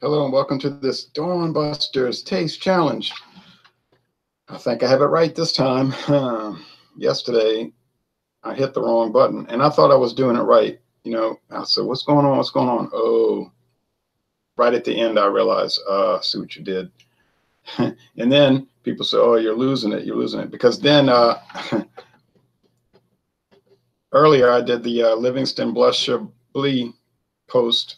Hello and welcome to this Dawn Busters Taste Challenge. I think I have it right this time. Yesterday, I hit the wrong button and I thought I was doing it right. I said, what's going on? What's going on? Oh, right at the end, I realized, see what you did. And then people say, oh, you're losing it. You're losing it. Because then earlier I did the Livingston Blush Chablis post,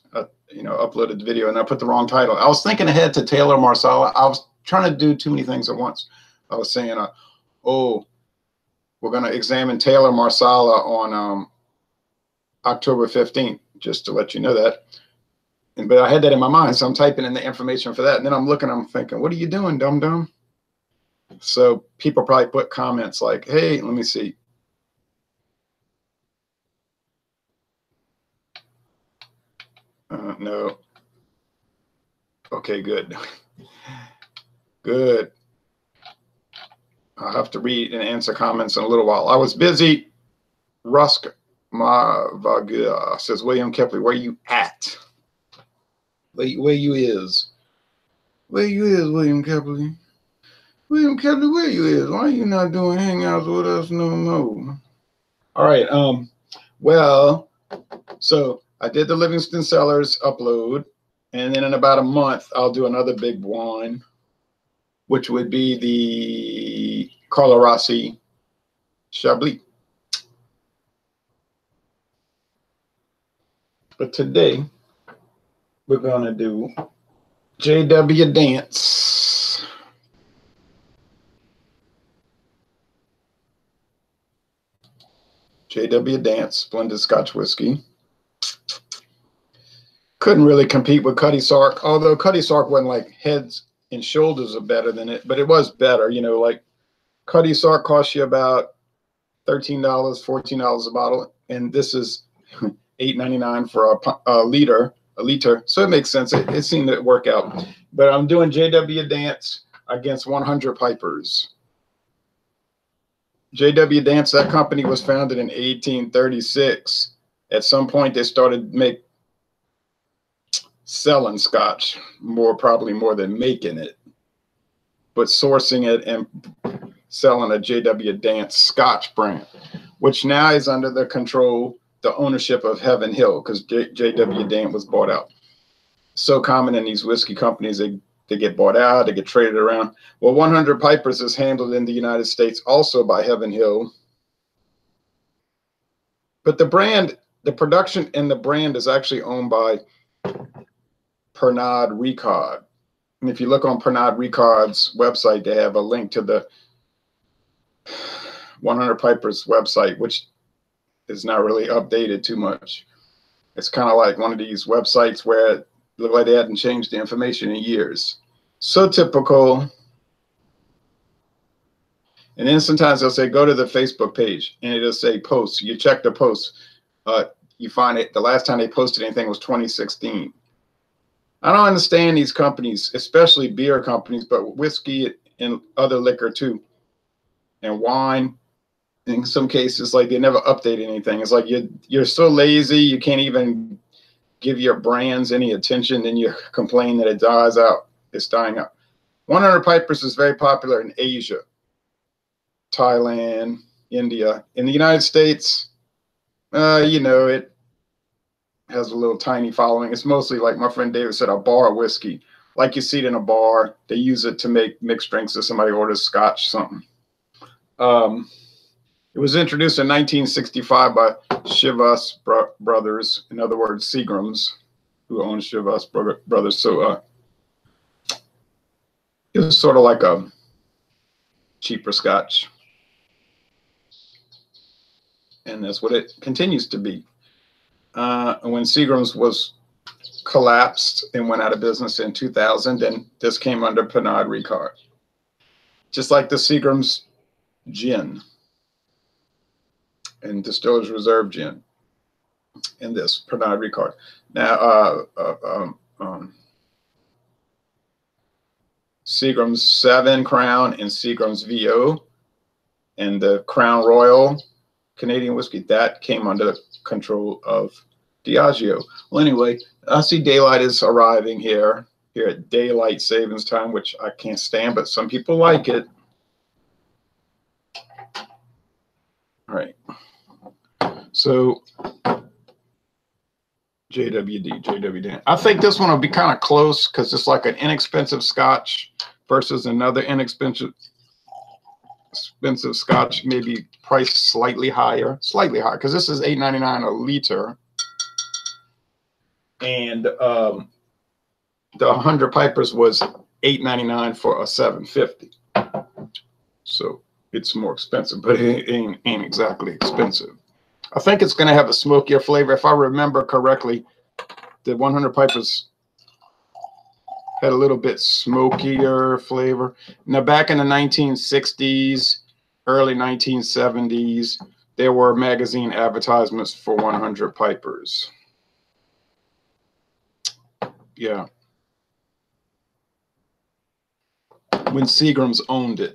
uploaded the video, and I put the wrong title. I was thinking ahead to Taylor Marsala. I was trying to do too many things at once. I was saying, oh, we're going to examine Taylor Marsala on October 15th, just to let you know that. But I had that in my mind, so I'm typing in the information for that. And then I'm looking, I'm thinking, what are you doing, dum-dum? So people probably put comments like, hey, let me see. No. Okay, good. Good. I'll have to read and answer comments in a little while. I was busy. Rusk Mavaga says, William Kepley, where you at? Where you is? Where you is, William Kepley? William Kepley, where you is? Why are you not doing hangouts with us no more? All right. Well, so I did the Livingston Cellars upload, and then in about a month, I'll do another big wine, which would be the Carlo Rossi Chablis. But today, we're going to do J.W. Dance. J.W. Dance, blended Scotch whiskey. Couldn't really compete with Cutty Sark, although Cutty Sark wasn't like heads and shoulders are better than it, but it was better. Like Cutty Sark costs you about $13, $14 a bottle, and this is $8.99 for a liter. So it makes sense. It seemed to work out. But I'm doing J.W. Dance against 100 Pipers. J.W. Dance, that company was founded in 1836. At some point, they started selling Scotch, probably more than making it, but sourcing it and selling a J.W. Dance Scotch brand, which now is under the ownership of Heaven Hill, because J.W. Dant was bought out. So common in these whiskey companies, they get bought out, they get traded around. Well, 100 Pipers is handled in the United States also by Heaven Hill. But the production and the brand is actually owned by Pernod-Ricard. And if you look on Pernod-Ricard's website, they have a link to the 100 Pipers website, which is not really updated too much. It's kind of like one of these websites where it looked like they hadn't changed the information in years. So typical. And then sometimes they'll say, go to the Facebook page, and it'll say posts. You check the posts. You find it, the last time they posted anything was 2016. I don't understand these companies, especially beer companies, but whiskey and other liquor too, and wine. In some cases, like they never update anything. It's like you're so lazy, you can't even give your brands any attention, then you complain that it dies out. It's dying out. 100 Pipers is very popular in Asia, Thailand, India. In the United States, it has a little tiny following. It's mostly, like my friend David said, a bar whiskey. Like you see it in a bar. They use it to make mixed drinks if somebody orders scotch, something. It was introduced in 1965 by Chivas Brothers, in other words, Seagrams, who owned Chivas Brothers. So it was sort of like a cheaper scotch. And that's what it continues to be. When Seagram's was collapsed and went out of business in 2000, then this came under Pernod-Ricard. Just like the Seagram's gin and Distiller's Reserve gin and this Pernod-Ricard. Now, Seagram's 7 Crown and Seagram's VO and the Crown Royal Canadian whiskey, that came under control of Diageo. Well, anyway, I see daylight is arriving here at daylight savings time, which I can't stand, but some people like it. All right. So JWD. I think this one will be kind of close because it's like an inexpensive Scotch versus another inexpensive Scotch, maybe priced slightly higher, because this is $8.99 a liter, and the 100 Pipers was $8.99 for a 750. So it's more expensive, but it ain't exactly expensive. I think it's going to have a smokier flavor. If I remember correctly, the 100 Pipers had a little bit smokier flavor. Now, back in the 1960s, early 1970s, there were magazine advertisements for 100 Pipers. Yeah. When Seagram's owned it.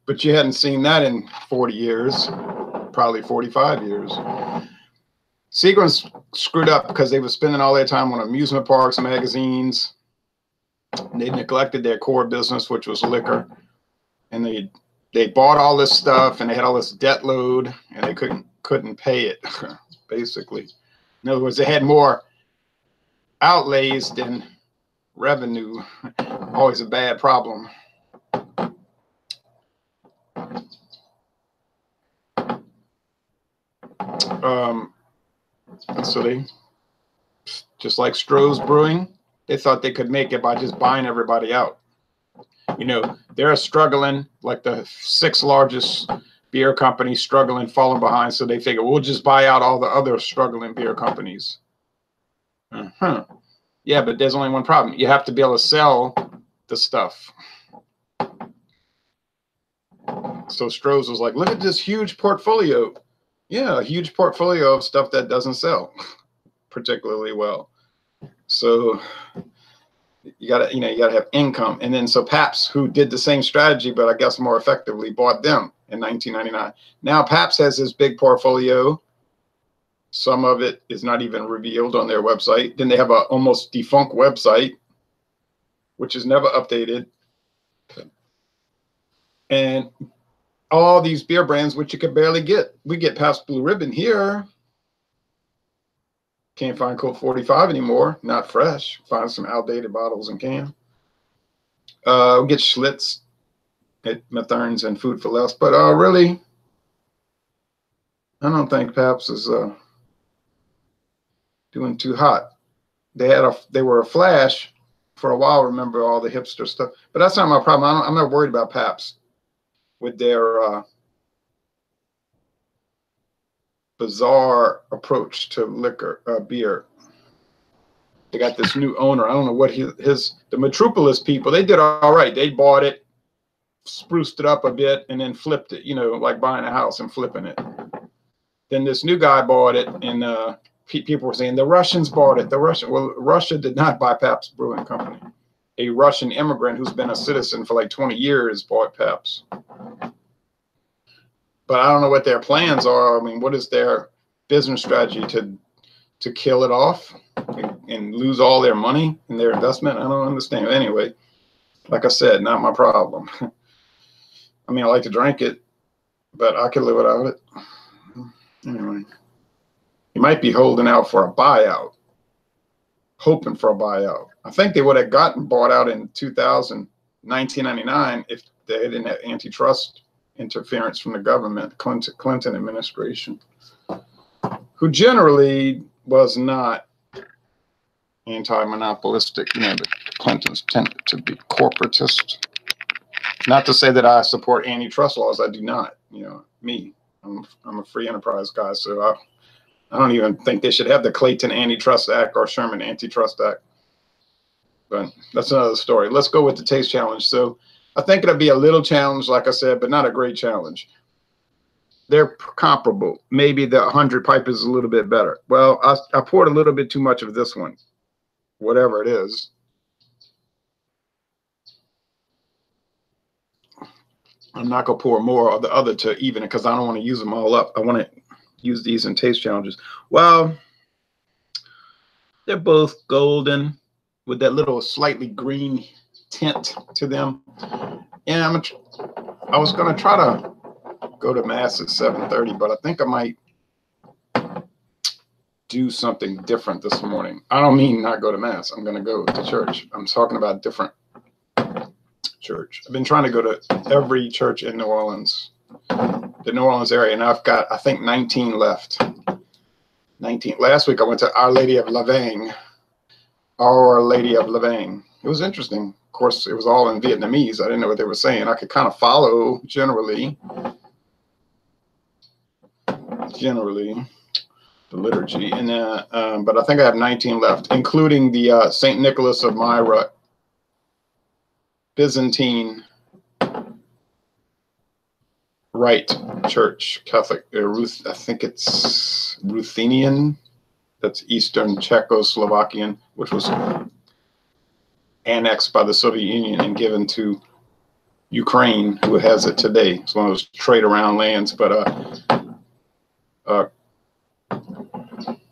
But you hadn't seen that in 40 years, probably 45 years. Seagram's screwed up because they were spending all their time on amusement parks, magazines. They neglected their core business, which was liquor. And they bought all this stuff, and they had all this debt load, and they couldn't pay it, basically. In other words, they had more outlays than revenue. Always a bad problem. So they, just like Stroh's Brewing, they thought they could make it by just buying everybody out. You know, they're struggling, like the 6 largest beer companies struggling, falling behind. So they figure we'll just buy out all the other struggling beer companies. Yeah, but there's only one problem. You have to be able to sell the stuff. So Stroh's was like, look at this huge portfolio. Yeah, a huge portfolio of stuff that doesn't sell particularly well. So you gotta have income. And then so Pabst, who did the same strategy, but I guess more effectively, bought them in 1999. Now Pabst has this big portfolio. Some of it is not even revealed on their website. Then they have a almost defunct website, which is never updated. And all these beer brands, which you could barely get. We get Pabst Blue Ribbon here. Can't find Colt 45 anymore. Not fresh. Find some outdated bottles and can. We get Schlitz at Mathern's and Food for Less. But really, I don't think Pabst is doing too hot. They were a flash for a while. Remember all the hipster stuff. But that's not my problem. I'm not worried about Pabst with their bizarre approach to liquor, beer. They got this new owner. I don't know what the Metropolis people, they did all right. They bought it, spruced it up a bit, and then flipped it, like buying a house and flipping it. Then this new guy bought it, and people were saying the Russians bought it. Well, Russia did not buy Pabst Brewing Company. A Russian immigrant who's been a citizen for like 20 years bought Pabst. But I don't know what their plans are. I mean, what is their business strategy to kill it off and lose all their money and their investment? I don't understand. Anyway, like I said, not my problem. I mean, I like to drink it, but I could live without it. Anyway, you might be holding out for a buyout, hoping for a buyout. I think they would have gotten bought out in 1999 if they didn't have antitrust interference from the government, Clinton administration, who generally was not anti-monopolistic. But Clintons tended to be corporatist. Not to say that I support antitrust laws. I do not. I'm a free enterprise guy, so I don't even think they should have the Clayton Antitrust Act or Sherman Antitrust Act. But that's another story. Let's go with the taste challenge. So I think it'll be a little challenge, like I said, but not a great challenge. They're comparable. Maybe the 100 Pipers is a little bit better. Well, I poured a little bit too much of this one, whatever it is. I'm not going to pour more of the other to even it because I don't want to use them all up. I want to use these in taste challenges. Well, they're both golden with that little slightly green tint to them. And I was going to try to go to mass at 7:30, but I think I might do something different this morning. I don't mean not go to mass. I'm going to go to church. I'm talking about different church. I've been trying to go to every church in New Orleans, the New Orleans area, and I've got, I think, 19 left. 19. Last week I went to Our Lady of Lavang. Our Lady of Lavang. It was interesting. Of course, it was all in Vietnamese. I didn't know what they were saying. I could kind of follow generally the liturgy, and but I think I have 19 left, including the St. Nicholas of Myra Byzantine Rite Church, Catholic, I think it's Ruthenian, that's Eastern Czechoslovakian, which was annexed by the Soviet Union and given to Ukraine, who has it today. It's one of those trade around lands, but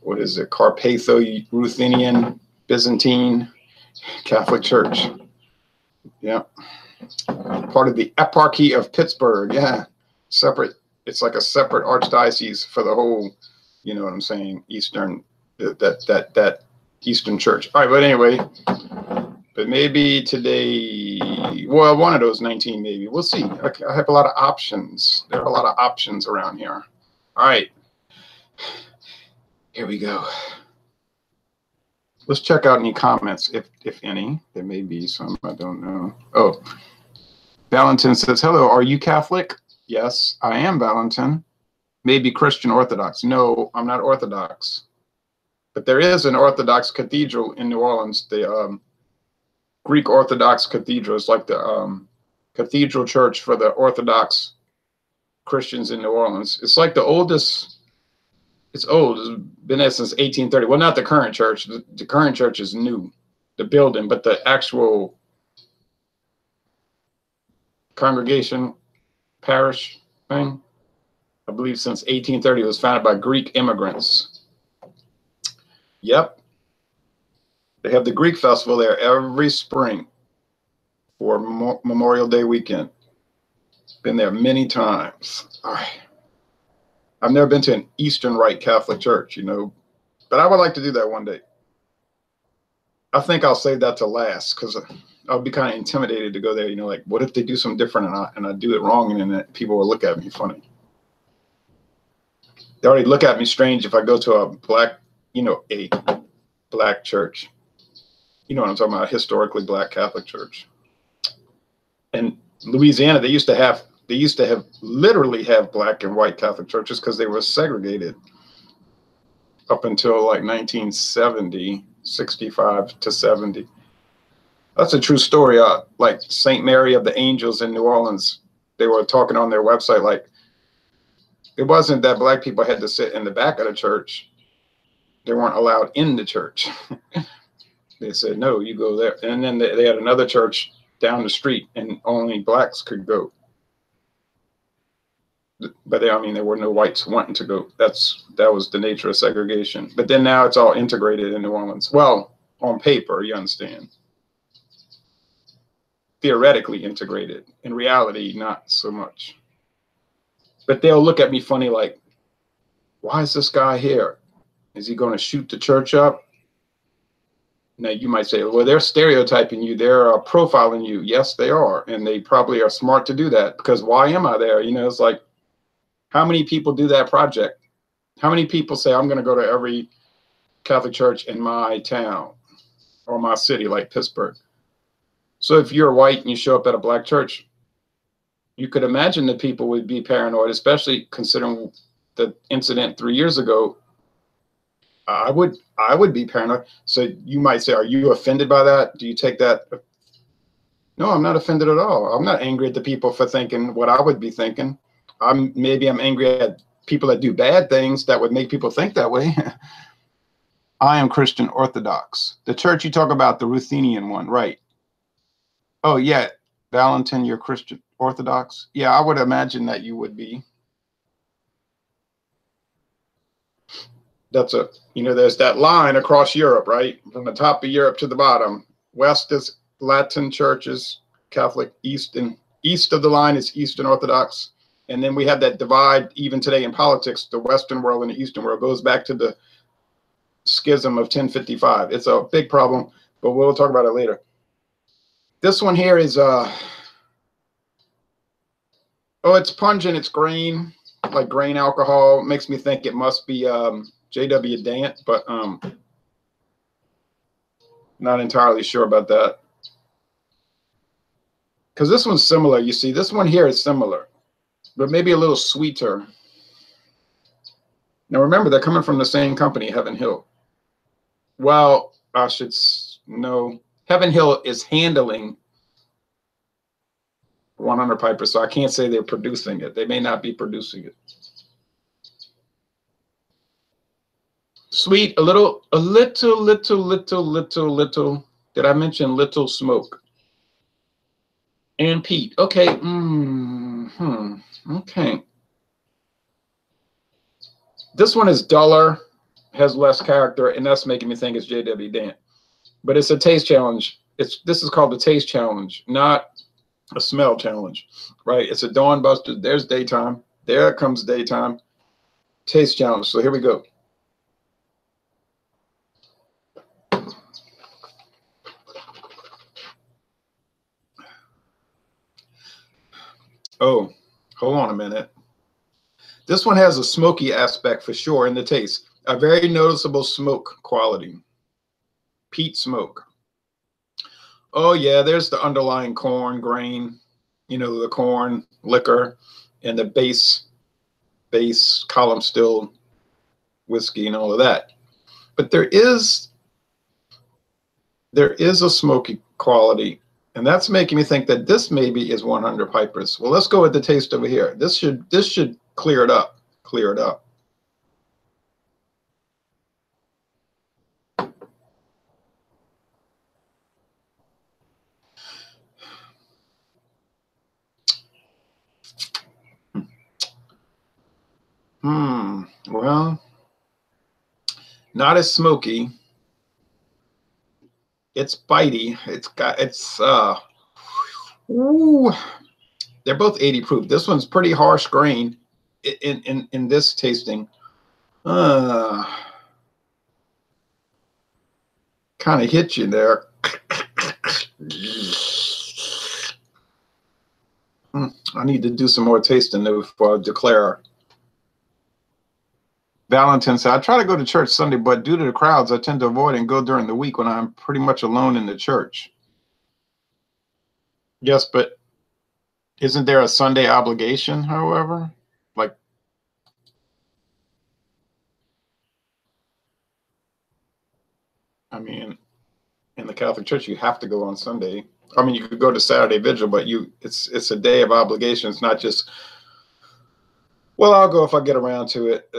what is it? Carpatho-Ruthenian Byzantine Catholic Church. Yeah. Part of the Eparchy of Pittsburgh. Yeah. Separate. It's like a separate archdiocese for the whole, you know what I'm saying, Eastern, that Eastern Church. All right, but anyway, but maybe today, well, one of those 19 maybe. We'll see. I have a lot of options. There are a lot of options around here. All right. Here we go. Let's check out any comments, if any. There may be some, I don't know. Oh, Valentin says, hello, are you Catholic? Yes, I am, Valentin. Maybe Christian Orthodox. No, I'm not Orthodox. But there is an Orthodox cathedral in New Orleans, the Greek Orthodox Cathedral. It's like the cathedral church for the Orthodox Christians in New Orleans. It's like the oldest. It's old. It's been there since 1830. Well, not the current church. The current church is new, the building, but the actual congregation, parish thing, I believe since 1830, it was founded by Greek immigrants. Yep. They have the Greek festival there every spring for Memorial Day weekend. Been there many times. All right. I've never been to an Eastern Rite Catholic church, you know, but I would like to do that one day. I think I'll save that to last because I'll be kind of intimidated to go there. You know, like, what if they do something different and I do it wrong and then people will look at me funny? They already look at me strange if I go to a black, you know, a black church. You know what I'm talking about, historically black Catholic church. In Louisiana, they used to literally have black and white Catholic churches because they were segregated up until like 1970, 65 to 70. That's a true story. Like St. Mary of the Angels in New Orleans, they were talking on their website, like it wasn't that black people had to sit in the back of the church. They weren't allowed in the church. They said, no, you go there. And then they had another church down the street and only blacks could go. But I mean, there were no whites wanting to go. That was the nature of segregation. But then now it's all integrated in New Orleans. Well, on paper, you understand. Theoretically integrated. In reality, not so much. But they'll look at me funny like, why is this guy here? Is he going to shoot the church up? Now, you might say, well, they're stereotyping you. They're profiling you. Yes, they are. And they probably are smart to do that because why am I there? You know, it's like, how many people do that project? How many people say, I'm going to go to every Catholic church in my town or my city, like Pittsburgh? So if you're white and you show up at a black church, you could imagine that people would be paranoid, especially considering the incident 3 years ago. I would be paranoid. So you might say, are you offended by that? Do you take that? No, I'm not offended at all. I'm not angry at the people for thinking what I would be thinking. Maybe I'm angry at people that do bad things that would make people think that way. I am Christian Orthodox. The church you talk about, the Ruthenian one, right? Oh, yeah. Valentin, you're Christian Orthodox? Yeah, I would imagine that you would be. That's a, there's that line across Europe, right? From the top of Europe to the bottom. West is Latin churches, Catholic. East of the line is Eastern Orthodox. And then we have that divide even today in politics. The Western world and the Eastern world goes back to the schism of 1055. It's a big problem, but we'll talk about it later. This one here is, it's pungent. It's grain, like grain alcohol. Makes me think it must be J.W. Dant, but not entirely sure about that. Because this one's similar. You see, this one here is similar, but maybe a little sweeter. Now remember, they're coming from the same company, Heaven Hill. Well, I should know. Heaven Hill is handling 100 Pipers, so I can't say they're producing it. They may not be producing it. Sweet, a little. Did I mention little smoke? And peat. Okay. Okay. This one is duller, has less character, and that's making me think it's J.W. Dant. But it's a taste challenge. This is called the taste challenge, not a smell challenge, right? It's a dawn buster. There's daytime. There comes daytime. Taste challenge. So here we go. Oh, hold on a minute. This one has a smoky aspect for sure in the taste. A very noticeable smoke quality. Peat smoke. Oh yeah, there's the underlying corn grain, the corn liquor and the base column still whiskey and all of that. But there is a smoky quality, and that's making me think that this maybe is 100 Pipers. Well, let's go with the taste over here. This should clear it up. Clear it up. Well, not as smoky. It's bitey. They're both 80 proof. This one's pretty harsh grain in this tasting. Kind of hit you there. I need to do some more tasting before I declare. Valentine said, I try to go to church Sunday, but due to the crowds, I tend to avoid and go during the week when I'm pretty much alone in the church. Yes, but isn't there a Sunday obligation, however? Like, I mean, in the Catholic Church, you have to go on Sunday. I mean, you could go to Saturday Vigil, but it's a day of obligation. It's not just, well, I'll go if I get around to it.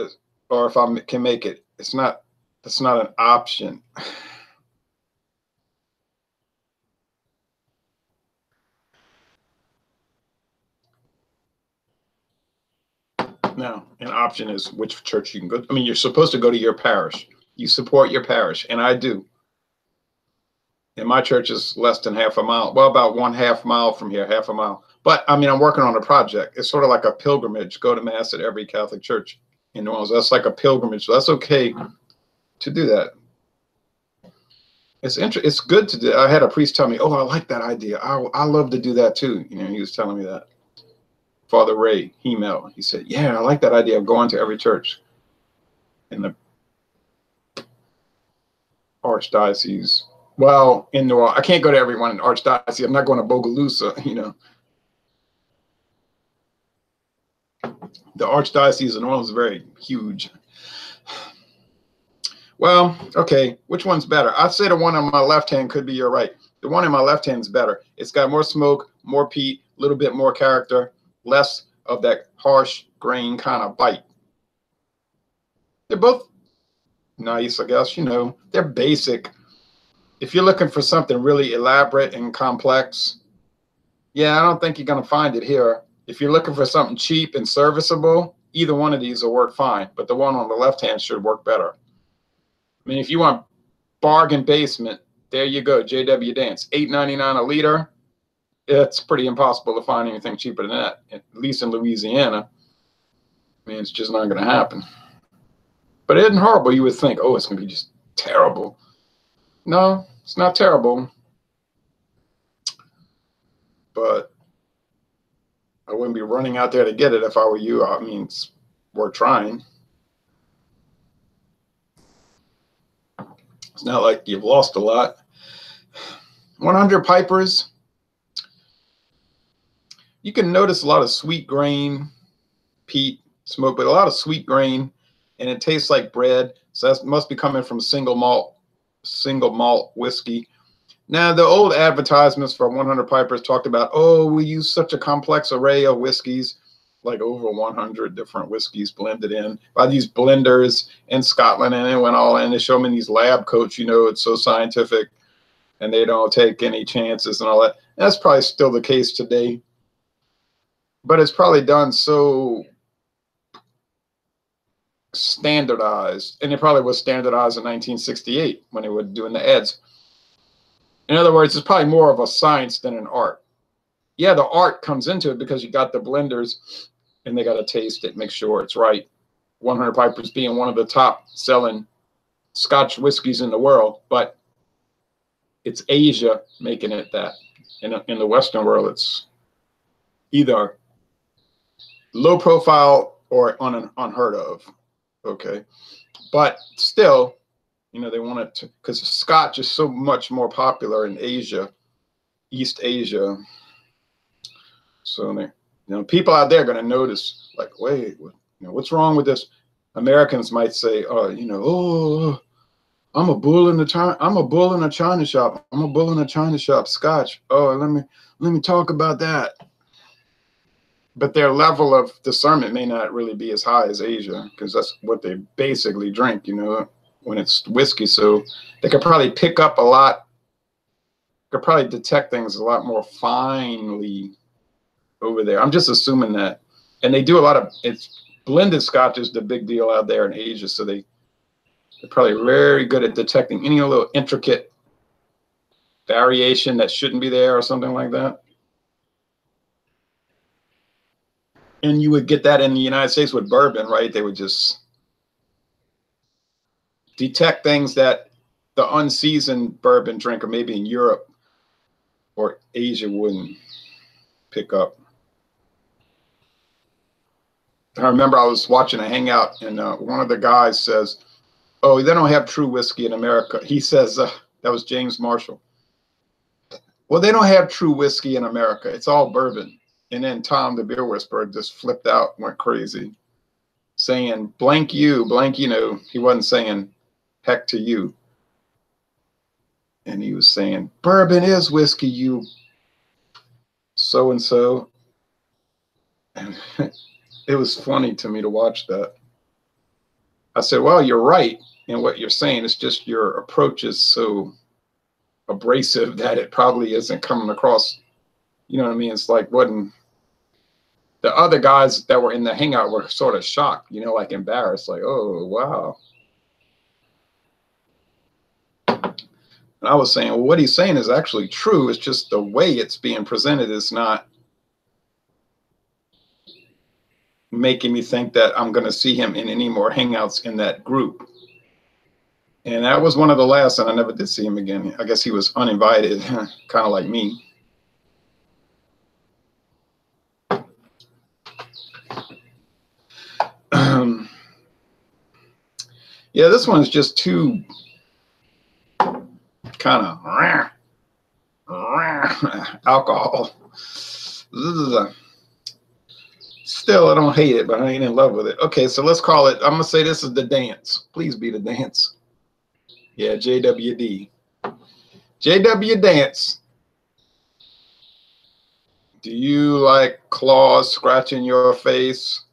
Or if I can make it. That's not an option. No, an option is which church you can go to. I mean, you're supposed to go to your parish. You support your parish, and I do. And my church is less than half a mile. Well, about 1/2 mile from here, half a mile. But I mean, I'm working on a project. It's sort of like a pilgrimage. Go to Mass at every Catholic church in New Orleans. That's like a pilgrimage. So that's okay to do that. It's good to do. I had a priest tell me, "Oh, I like that idea. I love to do that too." He was telling me that. Father Ray Hemel, he said, "Yeah, I like that idea of going to every church in the archdiocese." Well, in New Orleans, I can't go to everyone in the archdiocese. I'm not going to Bogalusa, The archdiocese of New Orleans is very huge. Well, okay, which one's better? I'd say the one on my left hand could be your right. The one in my left hand is better. It's got more smoke, more peat, a little bit more character, less of that harsh grain kind of bite. They're both nice, I guess, they're basic. If you're looking for something really elaborate and complex, yeah, I don't think you're going to find it here. If you're looking for something cheap and serviceable, either one of these will work fine, but the one on the left hand should work better. I mean, if you want bargain basement, there you go, JW Dance, $8.99 a liter. It's pretty impossible to find anything cheaper than that, at least in Louisiana. I mean, it's just not going to happen. But it isn't horrible. You would think, oh, it's going to be just terrible. No, it's not terrible. But I wouldn't be running out there to get it if I were you. I mean, it's worth trying. It's not like you've lost a lot. 100 Pipers. You can notice a lot of sweet grain, peat, smoke, but a lot of sweet grain, and it tastes like bread. So that must be coming from single malt whiskey. Now, the old advertisements for 100 Pipers talked about, oh, we use such a complex array of whiskeys, like over 100 different whiskeys blended in by these blenders in Scotland, and it went all in. They show them in these lab coats, you know, it's so scientific, and they don't take any chances and all that. That's probably still the case today, but it's probably done so standardized, and it probably was standardized in 1968 when they were doing the ads. In other words, it's probably more of a science than an art. Yeah, the art comes into it because you got the blenders and they got to taste it, make sure it's right. 100 Pipers being one of the top selling Scotch whiskeys in the world, but it's Asia making it that. In the Western world, it's either low profile or unheard of. Okay, but still, you know, they want it to, because Scotch is so much more popular in Asia, East Asia. So they, you know, people out there are going to notice, like, wait, you know, what's wrong with this? Americans might say, oh, you know, oh, I'm a bull in a china shop. I'm a bull in a china shop. Scotch. Oh, let me talk about that. But their level of discernment may not really be as high as Asia, because that's what they basically drink, you know, when it's whiskey. So they could probably pick up a lot, could probably detect things a lot more finely over there. I'm just assuming that. And they do a lot of, it's blended Scotch is the big deal out there in Asia. So they're probably very good at detecting any little intricate variation that shouldn't be there or something like that. And you would get that in the United States with bourbon, right? They would just detect things that the unseasoned bourbon drinker, maybe in Europe or Asia, wouldn't pick up. I remember I was watching a hangout, and one of the guys says, oh, they don't have true whiskey in America. He says, that was James Marshall. Well, they don't have true whiskey in America. It's all bourbon. And then Tom, the beer whisperer, just flipped out, went crazy, saying, blank you, know. He wasn't saying heck to you. And he was saying, bourbon is whiskey, you so-and-so. And it was funny to me to watch that. I said, well, you're right in what you're saying. It's just your approach is so abrasive that it probably isn't coming across. You know what I mean? It's like, wasn't the other guys that were in the hangout were sort of shocked, you know, like embarrassed, like, oh, wow. And I was saying, well, what he's saying is actually true. It's just the way it's being presented is not making me think that I'm going to see him in any more hangouts in that group. And that was one of the last, and I never did see him again. I guess he was uninvited, kind of like me. Yeah, this one's just too kind of alcohol. Still, I don't hate it, but I ain't in love with it. Okay, so let's call it, I'm going to say this is the Dance. Please be the Dance. Yeah, JWD. JW Dance. Do you like claws scratching your face?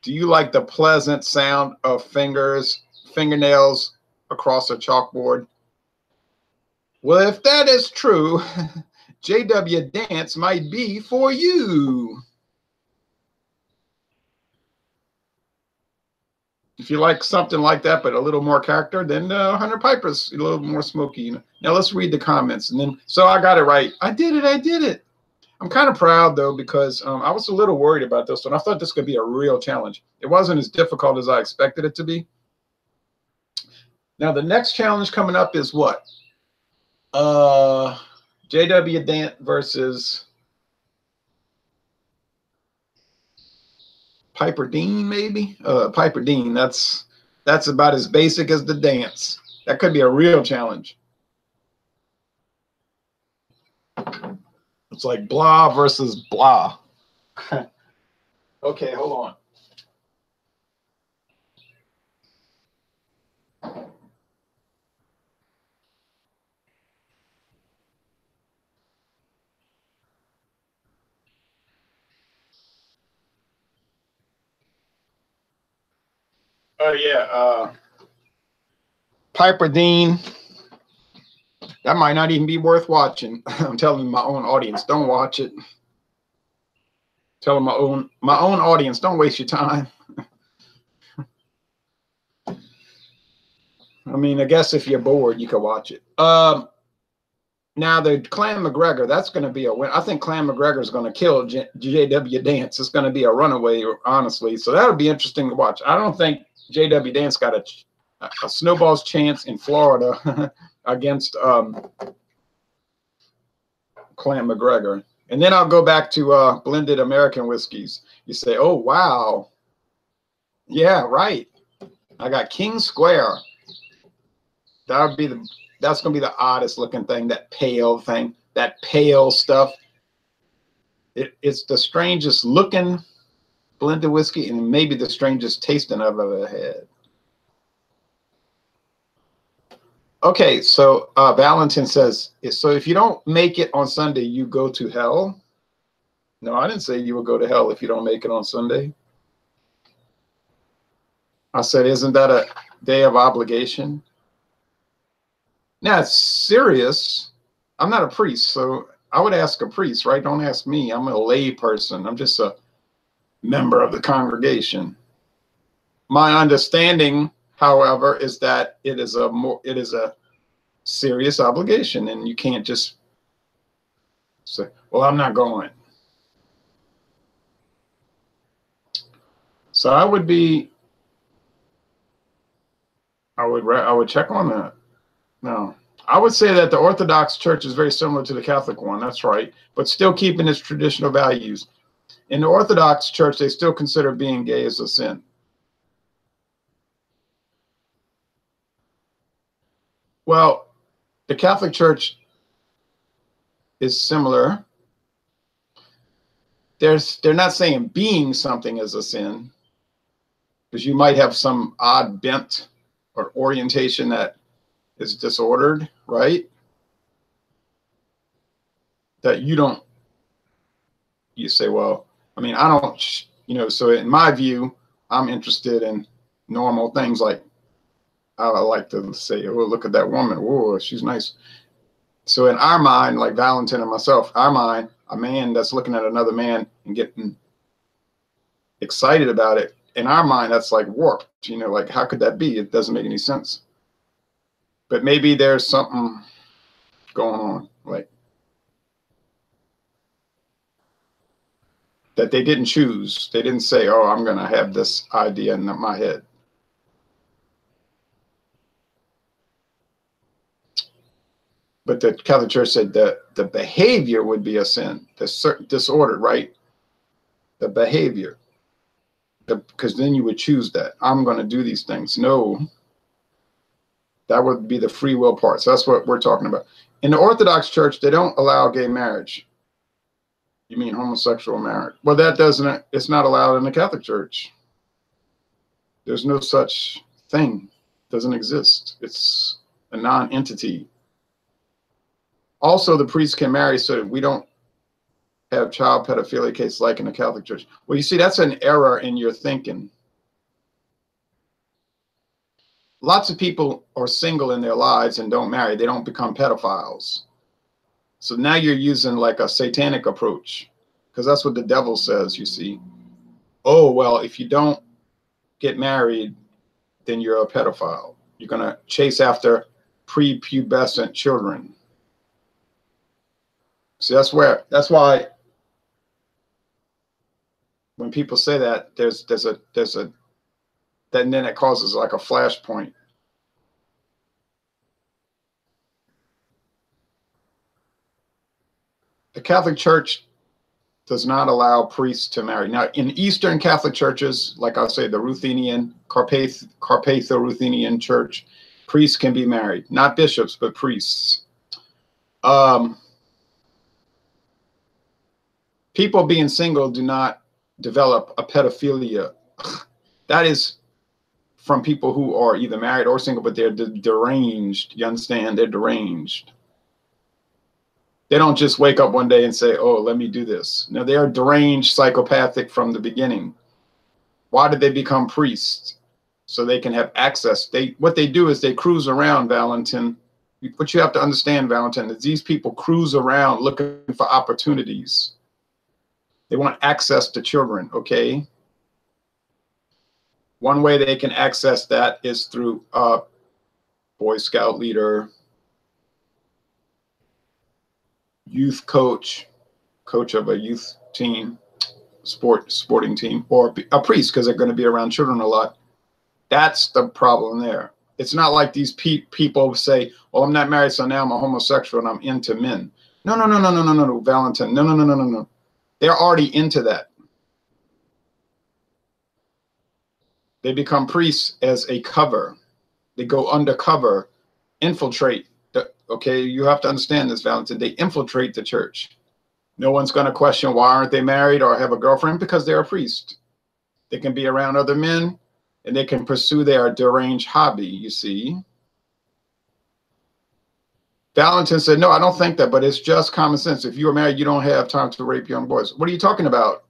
Do you like the pleasant sound of fingernails across a chalkboard? Well, if that is true, JW Dance might be for you. If you like something like that, but a little more character, then 100 Piper's a little more smoky. Now let's read the comments. And then, so I got it right. I did it. I did it. I'm kind of proud, though, because I was a little worried about this one. I thought this could be a real challenge. It wasn't as difficult as I expected it to be. Now, the next challenge coming up is what? J.W. Dant versus Piper Dean, maybe? Piper Dean, that's about as basic as the dance. That could be a real challenge. It's like blah versus blah. Okay, hold on. Oh, yeah. Piper Dean. That might not even be worth watching. I'm telling my own audience, don't watch it. Telling my own audience, don't waste your time. I mean, I guess if you're bored, you can watch it. Now the Clan McGregor, that's going to be a win. I think Clan McGregor is going to kill J.W. Dance. It's going to be a runaway, honestly. So that'll be interesting to watch. I don't think J.W. Dance got a snowball's chance in Florida against Clan McGregor. And then I'll go back to blended American whiskeys. You say, oh, wow. Yeah, right. I got King Square. That's going to be the oddest looking thing, that pale thing, that pale stuff. It's the strangest looking blended whiskey and maybe the strangest tasting I've ever had. Okay, so Valentin says, so if you don't make it on Sunday, you go to hell? No, I didn't say you will go to hell if you don't make it on Sunday. I said, isn't that a day of obligation? Now, it's serious. I'm not a priest, so I would ask a priest, right? Don't ask me. I'm a lay person. I'm just a member of the congregation. My understanding, however, is that it is a serious obligation, and you can't just say, well, I'm not going. So I would check on that. No, I would say that the Orthodox Church is very similar to the Catholic one. That's right, but still keeping its traditional values. In the Orthodox Church, they still consider being gay as a sin. Well, the Catholic Church is similar. They're not saying being something is a sin, because you might have some odd bent or orientation that is disordered, right? That you say, well, I mean, I don't, so in my view, I'm interested in normal things like, I like to say, oh, look at that woman. Whoa, she's nice. So in our mind, like Valentin and myself, our mind, a man that's looking at another man and getting excited about it, in our mind, that's like warped. Like, how could that be? It doesn't make any sense. But maybe there's something going on, like that they didn't choose. They didn't say, oh, I'm going to have this idea in my head. But the Catholic Church said that the behavior would be a sin, the disorder, right? The behavior. Because then you would choose that. I'm going to do these things. No. That would be the free will part. So that's what we're talking about. In the Orthodox Church, they don't allow gay marriage. You mean homosexual marriage? Well, it's not allowed in the Catholic Church. There's no such thing. It doesn't exist. It's a non-entity. Also, the priests can marry so that we don't have child pedophilia cases like in the Catholic Church. Well, you see, that's an error in your thinking. Lots of people are single in their lives and don't marry. They don't become pedophiles. So now you're using like a satanic approach, because that's what the devil says, you see. Oh, well, if you don't get married, then you're a pedophile. You're going to chase after prepubescent children. So that's why when people say that, then it causes like a flashpoint. The Catholic Church does not allow priests to marry. Now, in Eastern Catholic churches, like I say, the Ruthenian, Carpatho-Ruthenian Church, priests can be married. Not bishops, but priests. People being single do not develop a pedophilia. That is from people who are either married or single, but they're deranged. You understand? They're deranged. They don't just wake up one day and say, oh, let me do this. No, they are deranged, psychopathic from the beginning. Why did they become priests? So they can have access. What they do is they cruise around, Valentin. What you have to understand, Valentin, is these people cruise around looking for opportunities. They want access to children, okay? One way they can access that is through a Boy Scout leader, youth coach of a youth team, sporting team, or a priest, because they're going to be around children a lot. That's the problem there. It's not like these people say, well, I'm not married, so now I'm a homosexual and I'm into men. No, Valentin. No. They're already into that. They become priests as a cover. They go undercover, infiltrate. Okay, you have to understand this, Valentin. They infiltrate the church. No one's going to question why aren't they married or have a girlfriend, because they're a priest. They can be around other men and they can pursue their deranged hobby, you see. Valentin said, no, I don't think that, but it's just common sense. If you are married, you don't have time to rape young boys. What are you talking about?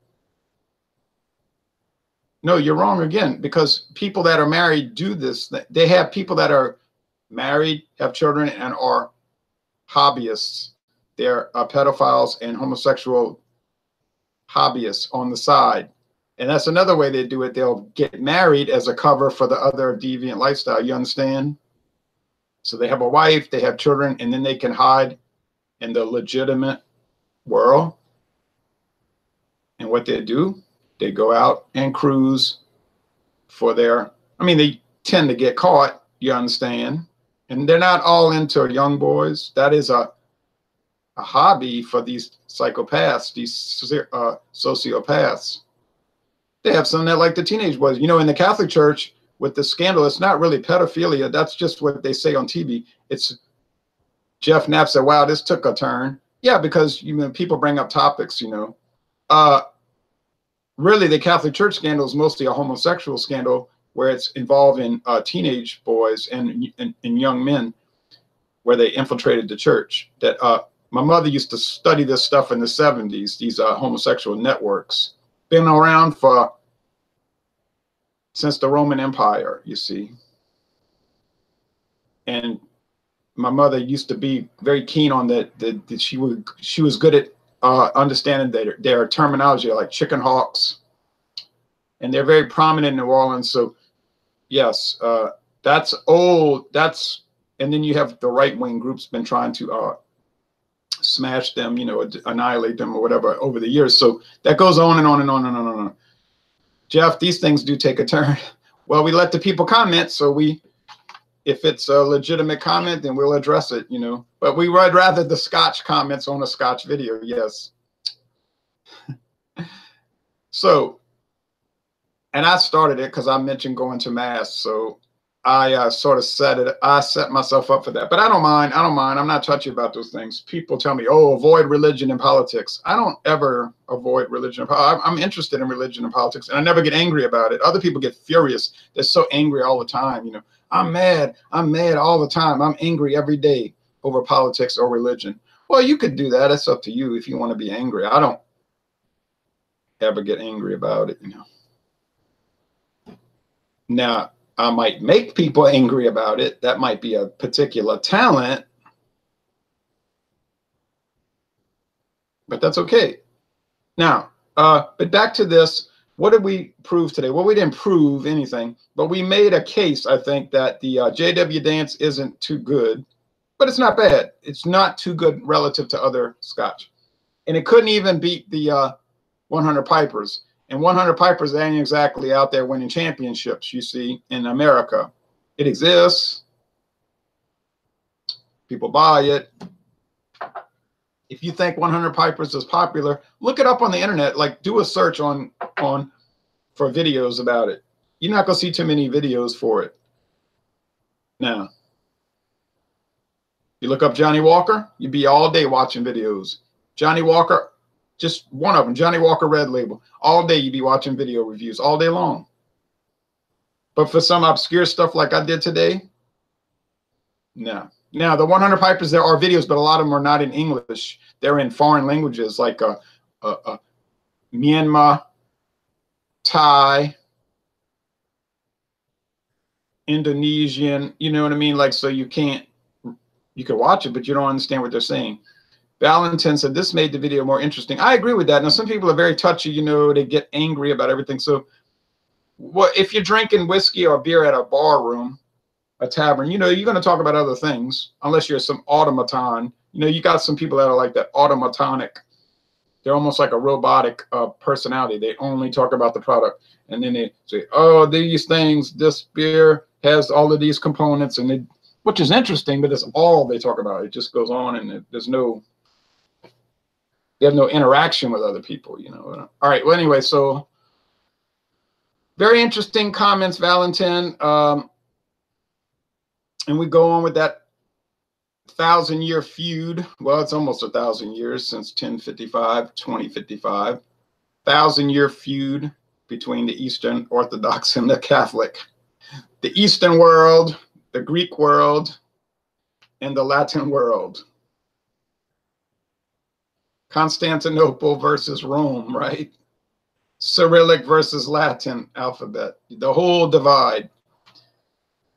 No, you're wrong again, because people that are married do this. They have people that are married, have children, and are hobbyists. They're pedophiles and homosexual hobbyists on the side. And that's another way they do it. They'll get married as a cover for the other deviant lifestyle. You understand? So they have a wife, they have children, and then they can hide in the legitimate world. And what they do, they go out and cruise for their, they tend to get caught, you understand? And they're not all into young boys. That is a hobby for these psychopaths, these sociopaths. They have some that like the teenage boys. In the Catholic Church, with the scandal, it's not really pedophilia. That's just what they say on TV. It's Jeff Knapp said, wow, this took a turn. Yeah, because people bring up topics, really, the Catholic Church scandal is mostly a homosexual scandal where it's involving teenage boys and young men, where they infiltrated the church. That my mother used to study this stuff in the 70s, these homosexual networks. Been around since the Roman Empire, you see. And my mother used to be very keen on that she was good at understanding their terminology, like chicken hawks. And they're very prominent in New Orleans. So yes, that's old. And then you have the right-wing groups been trying to smash them, annihilate them or whatever over the years. So that goes on and on and on and on and on. Jeff, these things do take a turn. Well, we let the people comment, so if it's a legitimate comment, then we'll address it, But we would rather the Scotch comments on a Scotch video, yes. So, and I started it because I mentioned going to mass, so I sort of set myself up for that. But I don't mind. I'm not touchy about those things. People tell me, oh, avoid religion and politics. I don't ever avoid religion. I'm interested in religion and politics, and I never get angry about it. Other people get furious. They're so angry all the time. I'm mad all the time. I'm angry every day over politics or religion. Well, you could do that. It's up to you if you want to be angry. I don't ever get angry about it, Now, I might make people angry about it. That might be a particular talent, but that's okay. Now, but back to this, what did we prove today? Well, we didn't prove anything, but we made a case, I think, that the JW Dance isn't too good, but it's not bad. It's not too good relative to other Scotch. And it couldn't even beat the 100 Pipers. And 100 Pipers ain't exactly out there winning championships, you see, in America. It exists. People buy it. If you think 100 Pipers is popular, look it up on the internet. Like, do a search on for videos about it. You're not going to see too many videos for it. Now, you look up Johnny Walker, you'd be all day watching videos. Johnny Walker, just one of them, Johnny Walker Red Label. All day you'd be watching video reviews, all day long. But for some obscure stuff like I did today, no. Now, the 100 Pipers, there are videos, but a lot of them are not in English. They're in foreign languages like Myanmar, Thai, Indonesian, you know what I mean? Like, so you can watch it, but you don't understand what they're saying. Valentin said, this made the video more interesting. I agree with that. Now, some people are very touchy, you know, they get angry about everything. So what if you're drinking whiskey or beer at a bar room, a tavern, you know, you're going to talk about other things, unless you're some automaton. You know, you got some people that are like that automatonic. They're almost like a robotic personality. They only talk about the product. And then they say, oh, these things, this beer has all of these components, and which is interesting, but it's all they talk about. It just goes on, and they have no interaction with other people, you know. All right, well, anyway, so very interesting comments, Valentin. And we go on with that 1,000-year feud. Well, it's almost 1,000 years since 2055. 1,000-year feud between the Eastern Orthodox and the Catholic. The Eastern world, the Greek world, and the Latin world. Constantinople versus Rome, right? Cyrillic versus Latin alphabet. The whole divide.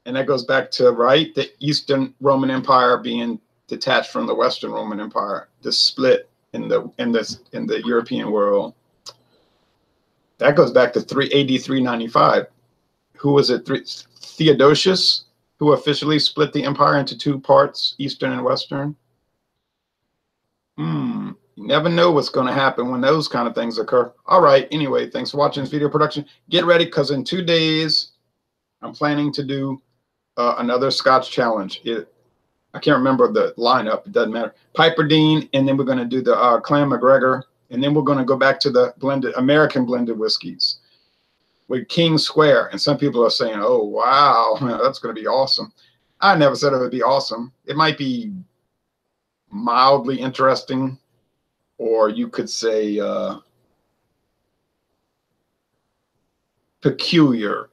And that goes back to, right, the Eastern Roman Empire being detached from the Western Roman Empire, the split in the European world. That goes back to AD 395. Who was it? Theodosius, who officially split the empire into two parts, Eastern and Western. You never know what's going to happen when those kind of things occur. All right. Anyway, thanks for watching this video production. Get ready, because in 2 days, I'm planning to do another Scotch challenge. I can't remember the lineup. It doesn't matter. Piper Dean, and then we're going to do the Clan McGregor, and then we're going to go back to the American blended whiskeys with King Square. And some people are saying, "Oh wow, that's going to be awesome." I never said it would be awesome. It might be mildly interesting, or you could say peculiar.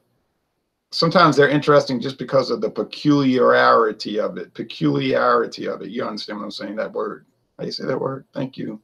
Sometimes they're interesting just because of the peculiarity of it. You understand what I'm saying? That word. How do you say that word? Thank you.